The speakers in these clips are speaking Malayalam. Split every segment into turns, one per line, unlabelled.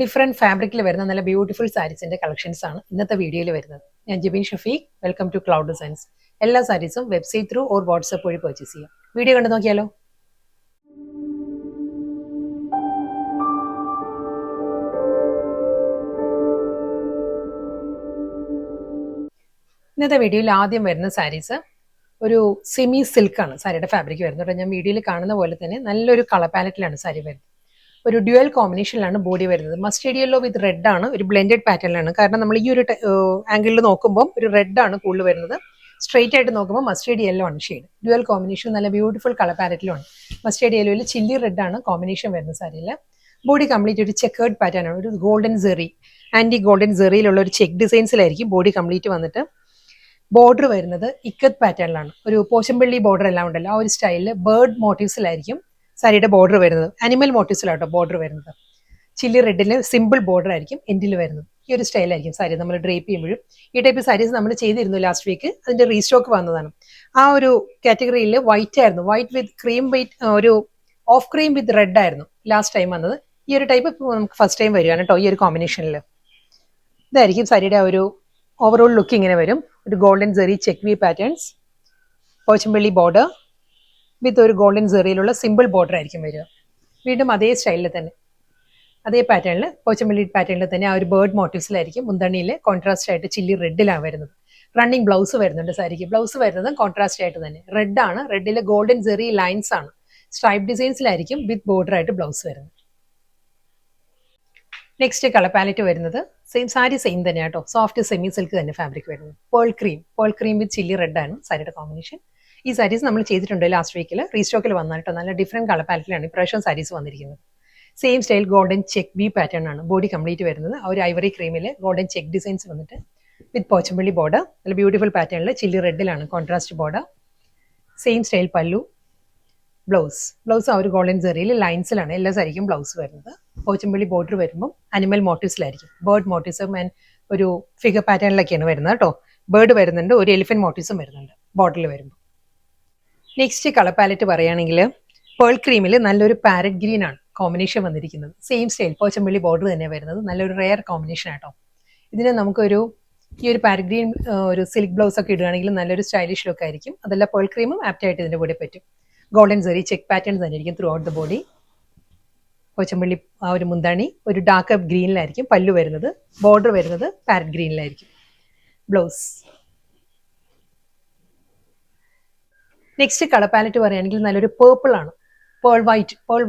ഡിഫറെന്റ് ഫാബ്രിക്കിൽ വരുന്ന നല്ല ബ്യൂട്ടിഫുൾ സാരീസിന്റെ കളക്ഷൻസ് ആണ് ഇന്നത്തെ വീഡിയോയിൽ വരുന്നത്. ഞാൻ Jibin Shafeeq. Welcome to Cloud Designs. എല്ലാ സാരീസും വെബ്സൈറ്റ് ത്രൂ ഓർ വാട്സ്ആപ്പ് വഴി പർച്ചേസ് ചെയ്യാം. വീഡിയോ കണ്ടു നോക്കിയാലോ. ഇന്നത്തെ വീഡിയോയിൽ ആദ്യം വരുന്ന സാരീസ് ഒരു സെമി സിൽക്കാണ് സാരിയുടെ ഫാബ്രിക് വരുന്നത്. ഞാൻ വീഡിയോയിൽ കാണുന്ന പോലെ തന്നെ നല്ലൊരു കളർ പാലറ്റിലാണ് സാരി വരുന്നത്. ഒരു ഡ്യുവൽ കോമ്പിനേഷനിലാണ് ബോഡി വരുന്നത്. മസ്റ്റേർഡ് യെല്ലോ വിത്ത് റെഡ് ആണ്. ഒരു ബ്ലെൻഡഡ് പാറ്റേണിലാണ്. കാരണം നമ്മൾ ഈ ഒരു ആംഗിളിൽ നോക്കുമ്പോൾ ഒരു റെഡ് ആണ് കൂടുതൽ വരുന്നത്. സ്ട്രെയിറ്റ് ആയിട്ട് നോക്കുമ്പോൾ മസ്റ്റേർഡ് യെല്ലോ ആണ് ഷെയ്ഡ്. ഡ്യുവൽ കോമ്പിനേഷൻ നല്ല ബ്യൂട്ടിഫുൾ കളർ പാലറ്റിലാണ്. മസ്റ്റേർഡ് യെല്ലോയിൽ ചില്ലി റെഡ് ആണ് കോമ്പിനേഷൻ വരുന്ന സാരിയിൽ. ബോഡി കംപ്ലീറ്റ് ഒരു ചെക്കേർഡ് പാറ്റേൺ ആണ്. ഒരു ഗോൾഡൻ സെറി, ആന്റി ഗോൾഡൻ സെറിയിലുള്ള ഒരു ചെക്ക് ഡിസൈൻസിലായിരിക്കും ബോഡി കംപ്ലീറ്റ് വന്നിട്ട്. ബോർഡർ വരുന്നത് ഇക്കത്ത് പാറ്റേണിലാണ്. ഒരു പോച്ചമ്പള്ളി ബോർഡർ എല്ലാം ഉണ്ടല്ലോ, ആ ഒരു സ്റ്റൈലിൽ ബേർഡ് മോട്ടീവ്സിലായിരിക്കും സാരിയുടെ ബോർഡർ വരുന്നത്. അനിമൽ മോട്ടീവ്സിലാട്ടോ ബോർഡർ വരുന്നത്. ചില്ലി റെഡിന് സിമ്പിൾ ബോർഡർ ആയിരിക്കും എൻഡിൽ വരുന്നത്. ഈ ഒരു സ്റ്റൈലായിരിക്കും സാരി നമ്മൾ ഡ്രേപ്പ് ചെയ്യുമ്പോഴും. ഈ ടൈപ്പ് സാരീസ് നമ്മൾ ചെയ്തിരുന്നു ലാസ്റ്റ് വീക്ക്. അതിന്റെ റീസ്റ്റോക്ക് വന്നതാണ്. ആ ഒരു കാറ്റഗറിയിൽ വൈറ്റ് ആയിരുന്നു. വൈറ്റ് വിത്ത് ക്രീം വൈറ്റ്, ഒരു ഓഫ് ക്രീം വിത്ത് റെഡ് ആയിരുന്നു ലാസ്റ്റ് ടൈം വന്നത്. ഈ ഒരു ടൈപ്പ് നമുക്ക് ഫസ്റ്റ് ടൈം വരികയാണ് കേട്ടോ ഈ ഒരു കോമ്പിനേഷനിൽ. ഇതായിരിക്കും സാരിയുടെ ഒരു ഓവറോൾ ലുക്ക്. ഇങ്ങനെ വരും. ഒരു golden zari check V patterns, Pochampally border with ഒരു ഗോൾഡൻ സെറിയിലുള്ള സിമ്പിൾ ബോർഡർ ആയിരിക്കും വരിക. വീണ്ടും അതേ സ്റ്റൈലിൽ തന്നെ, അതേ പാറ്റേണിൽ, പോച്ചമ്പള്ളി പാറ്റേണിൽ തന്നെ ആ ഒരു ബേർഡ് മോട്ടീവ്സിലായിരിക്കും. മുന്തണിയിൽ കോൺട്രാസ്റ്റ് ആയിട്ട് ചില്ലി റെഡിലാണ് വരുന്നത്. റണ്ണിങ് ബ്ലൗസ് വരുന്നുണ്ട് സാരിക്ക്. ബ്ലൗസ് വരുന്നത് കോൺട്രാസ്റ്റ് ആയിട്ട് തന്നെ റെഡ് ആണ്. റെഡിലെ ഗോൾഡൻ സെറി ലൈൻസ് ആണ്. സ്ട്രൈപ്പ് ഡിസൈൻസിലായിരിക്കും വിത്ത് ബോർഡർ ആയിട്ട് ബ്ലൗസ് വരുന്നത്. നെക്സ്റ്റ് കളർ പാലറ്റ് വരുന്നത് സെയിം സാരി സെയിം തന്നെ കേട്ടോ. സോഫ്റ്റ് സെമി സിൽക്ക് തന്നെ ഫാബ്രിക് വരുന്നത്. പേൾ ക്രീം വിത്ത് ചില്ലി റെഡ് ആണ് സാരിയുടെ കോമ്പിനേഷൻ. ഈ സാരീസ് നമ്മൾ ചെയ്തിട്ടുണ്ട് ലാസ്റ്റ് വീക്കിൽ. റീസ്റ്റോക്കിൽ വന്നാൽ കേട്ടോ. നല്ല ഡിഫറെന്റ് കളർ പാലറ്റിലാണ് ഇപ്രാവശ്യം സാരീസ് വന്നിരിക്കുന്നത്. Same style golden check B pattern ആണ് ബോഡി കംപ്ലീറ്റ് വരുന്നത്. ആ ഒരു ഐവറി ക്രീമിൽ ഗോൾഡൻ ചെക്ക് ഡിസൈൻസ് വന്നിട്ട് വിത്ത് പോച്ചമ്പള്ളി ബോർഡർ. നല്ല ബ്യൂട്ടിഫുൾ പാറ്റേണിൽ ചില്ലി റെഡിലാണ് contrast border. Same style pallu. Blouse ആ ഒരു ഗോൾഡൻ സെറിയിൽ ലൈൻസിലാണ് എല്ലാ സാരിക്കും ബ്ലൗസ് വരുന്നത്. പോച്ചമ്പള്ളി ബോർഡർ വരുമ്പോൾ അനിമൽ മോട്ടീവ്സിലായിരിക്കും. ബേർഡ് മോട്ടീവ്സും ആൻഡ് ഒരു ഫിഗർ പാറ്റേണിലൊക്കെയാണ് വരുന്നത് കേട്ടോ. ബേർഡ് വരുന്നുണ്ട്, ഒരു എലിഫന്റ് മോട്ടീവ്സും വരുന്നുണ്ട് ബോർഡറിൽ വരുമ്പോൾ. നെക്സ്റ്റ് കളർ പാലറ്റ് പറയുകയാണെങ്കിൽ പേൾ ക്രീമിൽ നല്ലൊരു പാരറ്റ് ഗ്രീൻ ആണ് കോമ്പിനേഷൻ വന്നിരിക്കുന്നത്. സെയിം സ്റ്റൈൽ പോച്ചമ്പള്ളി ബോർഡർ തന്നെ വരുന്നത്. നല്ലൊരു റെയർ കോമ്പിനേഷൻ ആട്ടോ. ഇതിന് നമുക്കൊരു ഈ ഒരു പാരറ്റ് ഗ്രീൻ ഒരു സിൽക്ക് ബ്ലൗസ് ഒക്കെ ഇടുകയാണെങ്കിൽ നല്ലൊരു സ്റ്റൈലിഷ് ലുക്ക് ആയിരിക്കും. അതെല്ലാം പേൾ ക്രീമും ആപ്റ്റായിട്ട് ഇതിന്റെ കൂടെ പറ്റും. ഗോൾഡൻ സെറി ചെക്ക് പാറ്റേൺ തന്നെ ആയിരിക്കും through out the body. Pochampally ആ ഒരു മുന്താണി ഒരു ഡാർക്ക് ഗ്രീനിലായിരിക്കും പല്ലു വരുന്നത്. ബോർഡർ വരുന്നത് പാരറ്റ് ഗ്രീനിലായിരിക്കും. ബ്ലൗസ്. നെക്സ്റ്റ് കളർ പാലറ്റ് പറയുകയാണെങ്കിൽ നല്ലൊരു പേർപ്പിൾ ആണ്. പേൾ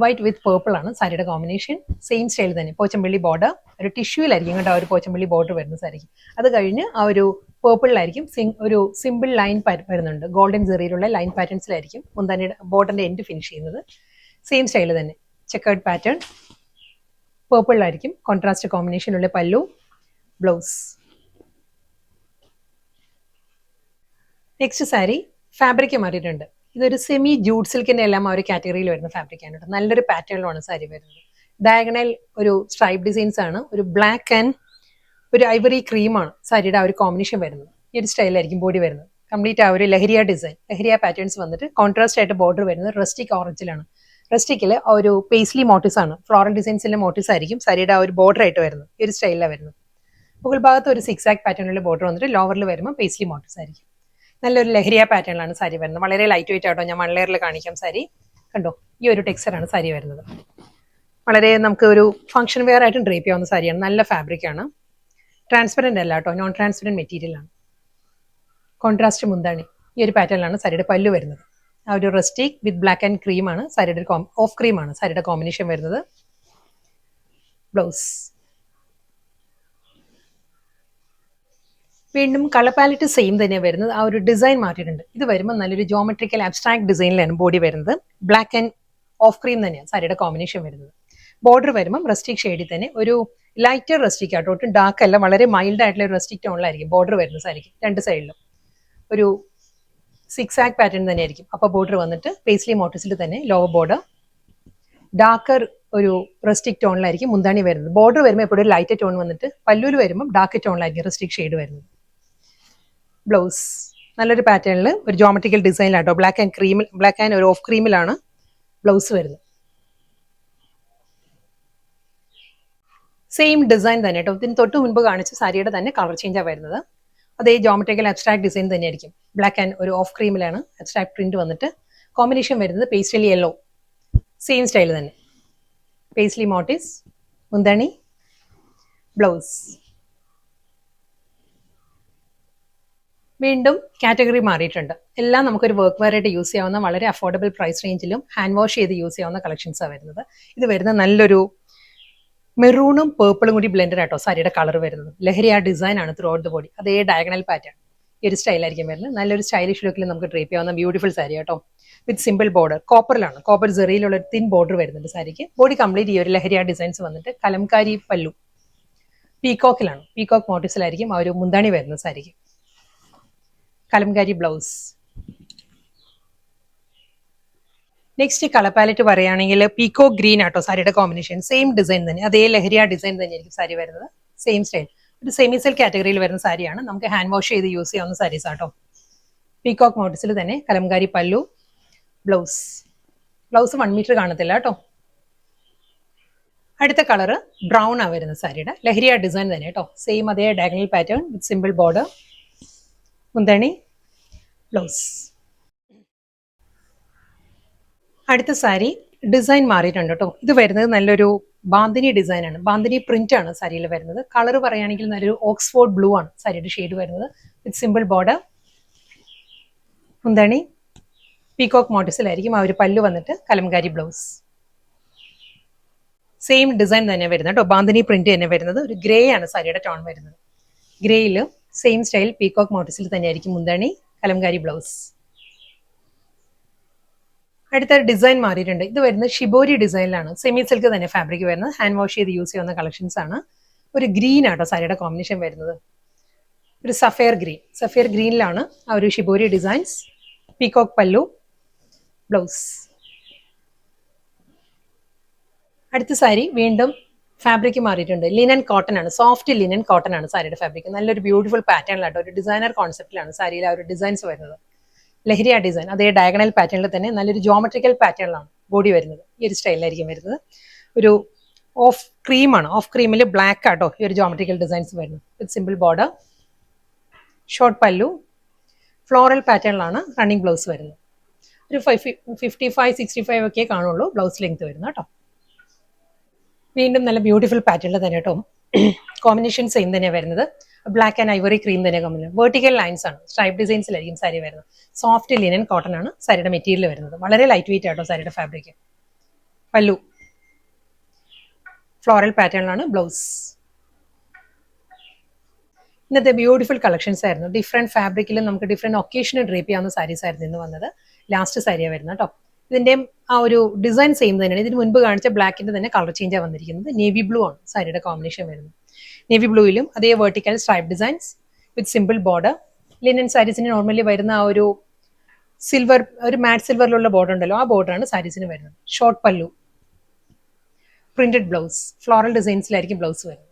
വൈറ്റ് വിത്ത് പേർപ്പിൾ ആണ് സാരിയുടെ കോമ്പിനേഷൻ. സെയിം സ്റ്റൈൽ തന്നെ പോച്ചമ്പള്ളി ബോർഡർ ഒരു ടിഷ്യൂലായിരിക്കും കേട്ടോ ആ ഒരു പോച്ചമ്പള്ളി ബോർഡർ വരുന്ന സാരിക്ക്. അത് കഴിഞ്ഞ് ആ ഒരു പേർപ്പിളിലായിരിക്കും ഒരു സിമ്പിൾ ലൈൻ വരുന്നുണ്ട്. ഗോൾഡൻ സെറിയിലുള്ള ലൈൻ പാറ്റേൺസിലായിരിക്കും മുന്താനിയുടെ ബോർഡറിന്റെ എൻഡ് ഫിനിഷ് ചെയ്യുന്നത്. സെയിം സ്റ്റൈൽ തന്നെ ചെക്കേർഡ് പാറ്റേൺ. പേർപ്പിളിലായിരിക്കും കോൺട്രാസ്റ്റ് കോമ്പിനേഷനുള്ള പല്ലു. ബ്ലൗസ്. നെക്സ്റ്റ് സാരി ഫാബ്രിക് മാറിയിട്ടുണ്ട്. ഇതൊരു സെമി ജൂട്ട് സിൽക്കിന്റെ എല്ലാം ആ ഒരു കാറ്റഗറിയിൽ വരുന്ന ഫാബ്രിക് ആണ് കേട്ടോ. നല്ലൊരു പാറ്റേണിലാണ് സാരി വരുന്നത്. ഡയഗണൽ ഒരു സ്ട്രൈപ്പ് ഡിസൈൻസ് ആണ്. ഒരു ബ്ലാക്ക് ആൻഡ് ഒരു ഐവറി ക്രീമാണ് സാരിയുടെ ആ ഒരു കോമ്പിനേഷൻ വരുന്നത്. ഈ ഒരു സ്റ്റൈലായിരിക്കും ബോഡി വരുന്നത്. കംപ്ലീറ്റ് ആ ഒരു ലഹരിയ ഡിസൈൻ, ലഹരിയ പാറ്റേൺസ് വന്നിട്ട് കോൺട്രാസ്റ്റ് ആയിട്ട് ബോർഡർ വരുന്നത് റസ്റ്റിക് ഓറഞ്ചിലാണ്. റസ്റ്റിക്കിൽ ആ ഒരു പേസ്ലി മോട്ടീവ്സ് ആണ്. ഫ്ലോറൽ ഡിസൈൻസിലെ മോട്ടീവ്സ് ആയിരിക്കും സാരിയുടെ ആ ഒരു ബോർഡർ ആയിട്ട് വരുന്നത്. ഈ ഒരു സ്റ്റൈലിലാണ് വരുന്നത്. മുകൾ ഭാഗത്ത് ഒരു സിക്സ് ആക്ട് പാറ്റേണിലുള്ള ബോർഡർ വന്നിട്ട് ലോവറിൽ വരുമ്പോൾ പേസ്ലി മോട്ടീവ്സ് ആയിരിക്കും. നല്ലൊരു ലഹരിയ പാറ്റേണിലാണ് സാരി വരുന്നത്. വളരെ ലൈറ്റ് വെയിറ്റ് ആട്ടോ. ഞാൻ 1 ലെയറിൽ കാണിക്കാം സാരി. കണ്ടോ, ഈ ഒരു ടെക്സ്ചറാണ് സാരി വരുന്നത്. വളരെ നമുക്ക് ഒരു ഫംഗ്ഷൻ വെയർ ആയിട്ടും ഡ്രേപ്പ് ചെയ്യാവുന്ന സാരിയാണ്. നല്ല ഫാബ്രിക് ആണ്. ട്രാൻസ്പെറന്റ് അല്ല കേട്ടോ, നോൺ ട്രാൻസ്പെറന്റ് മെറ്റീരിയൽ ആണ്. കോൺട്രാസ്റ്റ് മുന്താണി ഈ ഒരു പാറ്റേണിലാണ് സാരിയുടെ പല്ലു വരുന്നത്. ആ ഒരു rustic with black and cream ആണ് സാരിയുടെ ഓഫ് ക്രീം ആണ് സാരിയുടെ കോമ്പിനേഷൻ വരുന്നത്. ബ്ലൗസ്. വീണ്ടും കളർ പാലറ്റ് സെയിം തന്നെ വരുന്നത്. ആ ഒരു ഡിസൈൻ മാറ്റിയിട്ടുണ്ട്. ഇത് വരുമ്പോൾ നല്ലൊരു ജോമെട്രിക്കൽ അബ്സ്ട്രാക്ട് ഡിസൈനിലാണ് ബോഡി വരുന്നത്. ബ്ലാക്ക് ആൻഡ് ഓഫ് ക്രീം തന്നെയാണ് സാരിയുടെ കോമ്പിനേഷൻ വരുന്നത്. ബോർഡർ വരുമ്പോൾ റസ്റ്റിക് ഷെയ്ഡിൽ തന്നെ ഒരു ലൈറ്റർ റസ്റ്റിക് ആട്ടോ. ഒട്ടും ഡാർക്ക് അല്ല, വളരെ മൈൽഡ് ആയിട്ടുള്ള ഒരു റസ്റ്റിക് ടോണിലായിരിക്കും ബോർഡർ വരുന്നത് സാരിക്ക്. രണ്ട് സൈഡിലും ഒരു സിക്സ് ആക്ട് പാറ്റേൺ തന്നെയായിരിക്കും. അപ്പോൾ ബോർഡർ വന്നിട്ട് പേസ്ലി മോട്ടീവ്സിൽ തന്നെ ലോവർ ബോർഡർ ഡാർക്കർ ഒരു റസ്റ്റിക് ടോണിലായിരിക്കും മുന്താണി വരുന്നത്. ബോർഡർ വരുമ്പോൾ എപ്പോഴും ഒരു ലൈറ്റ് ടോൺ വന്നിട്ട് പല്ലൂര് വരുമ്പോൾ ഡാർക്ക് ടോണിലായിരിക്കും റസ്റ്റിക് ഷെയ്ഡ് വരുന്നത്. ബ്ലൗസ്. നല്ലൊരു പാറ്റേണിൽ ഒരു ജോമെട്രിക്കൽ ഡിസൈനിലാട്ടോ. ബ്ലാക്ക് ആൻഡ് ഒരു ഓഫ് ക്രീമിലാണ് ബ്ലൗസ് വരുന്നത്. സെയിം ഡിസൈൻ തന്നെ കേട്ടോ. ഇതിന് തൊട്ട് മുൻപ് കാണിച്ച സാരിയുടെ തന്നെ കളർ ചേഞ്ചാണ് വരുന്നത്. അതേ ജോമെട്രിക്കൽ അബ്സ്ട്രാക്ട് ഡിസൈൻ തന്നെയായിരിക്കും. ബ്ലാക്ക് ആൻഡ് ഒരു ഓഫ് ക്രീമിലാണ് അബ്സ്ട്രാക്ട് പ്രിന്റ് വന്നിട്ട് കോമ്പിനേഷൻ വരുന്നത് പേസ്റ്റൽ യെല്ലോ. സെയിം സ്റ്റൈൽ തന്നെ. പേസ്ലി മോട്ടീവ്സ്, മുന്താണി, ബ്ലൗസ്. വീണ്ടും കാറ്റഗറി മാറിയിട്ടുണ്ട്. എല്ലാം നമുക്കൊരു വർക്ക് വെയറായിട്ട് യൂസ് ചെയ്യാവുന്ന വളരെ അഫോർഡബിൾ പ്രൈസ് റേഞ്ചിലും ഹാൻഡ് വാഷ് ചെയ്ത് യൂസ് ചെയ്യാവുന്ന കളക്ഷൻസാണ് വരുന്നത്. ഇത് വരുന്ന നല്ലൊരു മെറൂണും പേർപ്പിളും കൂടി ബ്ലെൻഡഡ് ആട്ടോ സാരിയുടെ കളർ വരുന്നത്. ലഹരി ആ ഡിസൈൻ ആണ് ത്രൂ ഔട്ട് ദ ബോഡി. അതേ ഡയഗണൽ പാറ്റേൺ ഈ ഒരു സ്റ്റൈലായിരിക്കും വരുന്നത്. നല്ലൊരു സ്റ്റൈലിഷ് ലുക്കിൽ നമുക്ക് ഡ്രേപ്പ് ചെയ്യാവുന്ന ബ്യൂട്ടിഫുൾ സാരി കേട്ടോ. വിത്ത് സിമ്പിൾ ബോർഡർ, കോപ്പറിലാണ്, കോപ്പർ ജെറിയിലുള്ള ഒരു തിൻ ബോർഡർ വരുന്നുണ്ട് സാരിക്ക്. ബോഡി കംപ്ലീറ്റ് ഈ ഒരു ലഹരി ആ ഡിസൈൻസ് വന്നിട്ട് കലംകാരി പല്ലു, പീകോക്കിലാണ്, പീകോക്ക് മോട്ടീവ്സിലായിരിക്കും ആ ഒരു മുന്താണി വരുന്നത് സാരിക്ക്. Kalamkari blouse. Next colour palette പറയുകയാണെങ്കിൽ പീക്കോ ഗ്രീൻ ആട്ടോ സാരിയുടെ കോമ്പിനേഷൻ. സെയിം ഡിസൈൻ തന്നെ, അതേ ലഹരിയ ഡിസൈൻ തന്നെയായിരിക്കും സാരി വരുന്നത്. Same style. ഒരു സെമി സിൽക്ക് കാറ്റഗറിയിൽ വരുന്ന സാരിയാണ്. നമുക്ക് ഹാൻഡ് വാഷ് ചെയ്ത് യൂസ് ചെയ്യാവുന്ന സാരീസ് ആട്ടോ. പീകോക്ക് മോട്ടീവ്സിൽ തന്നെ കലംകാരി പല്ലു, ബ്ലൗസ്. ബ്ലൗസ് 1 മീറ്റർ കാണത്തില്ല കേട്ടോ. അടുത്ത കളർ ബ്രൗൺ ആ വരുന്ന സാരിയുടെ ലഹരിയ ഡിസൈൻ തന്നെ കേട്ടോ. സെയിം അതേ ഡയഗണൽ പാറ്റേൺ വിത്ത് സിമ്പിൾ ബോർഡർ, മുന്താണി, ബ്ലൗസ്. അടുത്ത സാരി ഡിസൈൻ മാറിയിട്ടുണ്ട് കേട്ടോ. ഇത് വരുന്നത് നല്ലൊരു ബാന്തിനി ഡിസൈൻ ആണ്. ബാന്തിനി പ്രിന്റ് ആണ് സാരിയിൽ വരുന്നത്. കളർ പറയുകയാണെങ്കിൽ നല്ലൊരു ഓക്സ്ഫോർഡ് ബ്ലൂ ആണ് സാരിയുടെ ഷെയ്ഡ് വരുന്നത്. വിത്ത് സിമ്പിൾ ബോർഡർ, മുന്താണി, പീകോക്ക് മോട്ടീവ്സിലായിരിക്കും ആ ഒരു പല്ലു വന്നിട്ട് കലംകാരി ബ്ലൗസ്. സെയിം ഡിസൈൻ തന്നെ വരുന്നത് കേട്ടോ. ബാന്തിനി പ്രിന്റ് തന്നെ വരുന്നത്. ഒരു ഗ്രേ ആണ് സാരിയുടെ ടോൺ വരുന്നത്. ഗ്രേയിൽ സെയിം സ്റ്റൈൽ പീകോക്ക് മോട്ടീവ്സിൽ തന്നെയായിരിക്കും മുന്താണി, കലംകാരി ബ്ലൗസ്. അടുത്ത ഡിസൈൻ മാറിയിട്ടുണ്ട്. ഇത് വരുന്നത് ഷിബോരി ഡിസൈനിലാണ്. സെമി സിൽക്ക് തന്നെ ഫാബ്രിക് വരുന്നത്. ഹാൻഡ് വാഷ് ചെയ്ത് യൂസ് ചെയ്യുന്ന കളക്ഷൻസ് ആണ്. ഒരു ഗ്രീൻ ആട്ടോ സാരിയുടെ കോമ്പിനേഷൻ വരുന്നത്. ഒരു സഫയർ ഗ്രീൻ. സഫയർ ഗ്രീനിലാണ് ആ ഒരു ഷിബോരി ഡിസൈൻസ്. പീകോക്ക് പല്ലു, ബ്ലൗസ്. അടുത്ത സാരി വീണ്ടും ഫാബ്രിക് മാറിയിട്ടുണ്ട്. ലിനൻ കോട്ടൺ ആണ്. സോഫ്റ്റ് ലിനൻ കോട്ടൺ ആണ് സാരിയുടെ ഫാബ്രിക്. നല്ലൊരു ബ്യൂട്ടിഫുൾ പാറ്റേണിലാട്ടോ. ഒരു ഡിസൈനർ കോൺസെപ്റ്റിലാണ് സാരിയിൽ ആ ഒരു ഡിസൈൻസ് വരുന്നത്. ലഹരിയ ഡിസൈൻ അതേ ഡയഗണൽ പാറ്റേണിൽ തന്നെ നല്ലൊരു ജോമെട്രിക്കൽ പാറ്റേണിലാണ് ബോഡി വരുന്നത്. ഈ ഒരു സ്റ്റൈലിലായിരിക്കും വരുന്നത്. ഒരു ഓഫ് ക്രീമാണ്. ഓഫ് ക്രീമിൽ ബ്ലാക്ക് ആട്ടോ ഈ ഒരു ജോമെട്രിക്കൽ ഡിസൈൻസ് വരുന്നത്. വിത്ത് സിമ്പിൾ ബോർഡർ, ഷോർട്ട് പല്ലു, ഫ്ലോറൽ പാറ്റേണിലാണ് റണ്ണിങ് ബ്ലൗസ് വരുന്നത്. ഒരു 55-65 ഒക്കെ കാണുള്ളൂ ബ്ലൗസ് ലെങ്ത് വരുന്നത് കേട്ടോ. വീണ്ടും നല്ല ബ്യൂട്ടിഫുൾ പാറ്റേണിൽ തന്നെ കേട്ടോ. കോമ്പിനേഷൻ സെയിം തന്നെയാണ് വരുന്നത്. ബ്ലാക്ക് ആൻഡ് ഐവറി ക്രീം തന്നെ കോമ്പിനേഷൻ. വെർട്ടിക്കൽ ലൈൻസ് ആണ്. സ്ട്രൈപ്പ് ഡിസൈൻസിലായിരിക്കും സാരി വരുന്നത്. സോഫ്റ്റ് ലിനൻ കോട്ടൺ ആണ് സാരിയുടെ മെറ്റീരിയൽ വരുന്നത്. വളരെ ലൈറ്റ് വെയിറ്റ് ആട്ടോ സാരിയുടെ ഫാബ്രിക്. പല്ലു ഫ്ലോറൽ പാറ്റേണിലാണ് ബ്ലൗസ്. ഇന്നത്തെ ബ്യൂട്ടിഫുൾ കളക്ഷൻസ് ആയിരുന്നു. ഡിഫറെന്റ് ഫാബ്രിക്കിലും നമുക്ക് ഡിഫറെന്റ് ഒക്കേഷന് ഡ്രേപ്പ് ചെയ്യാവുന്ന സാരീസ് ആയിരുന്നു ഇന്ന് വന്നത്. ലാസ്റ്റ് സാരിയാണ് വരുന്നത് കേട്ടോ. ഇതിന്റെ ആ ഒരു ഡിസൈൻ സെയിം തന്നെയാണ്. ഇതിന് മുൻപ് കാണിച്ച ബ്ലാക്കിന്റെ തന്നെ കളർ ചേഞ്ചാണ് വന്നിരിക്കുന്നത്. നേവി ബ്ലൂ ആണ് സാരിയുടെ കോമ്പിനേഷൻ വരുന്നത്. നേവി ബ്ലൂയിലും അതേ vertical stripe designs with simple border. Linen സാരീസിന് നോർമലി വരുന്ന ആ ഒരു സിൽവർ, ഒരു മാറ്റ് സിൽവറിലുള്ള ബോർഡർ ഉണ്ടല്ലോ, ആ ബോർഡറാണ് സാരീസിന് വരുന്നത്. ഷോർട്ട് പല്ലു, പ്രിന്റഡ് ബ്ലൗസ്, ഫ്ലോറൽ ഡിസൈൻസിലായിരിക്കും ബ്ലൗസ് വരുന്നത്.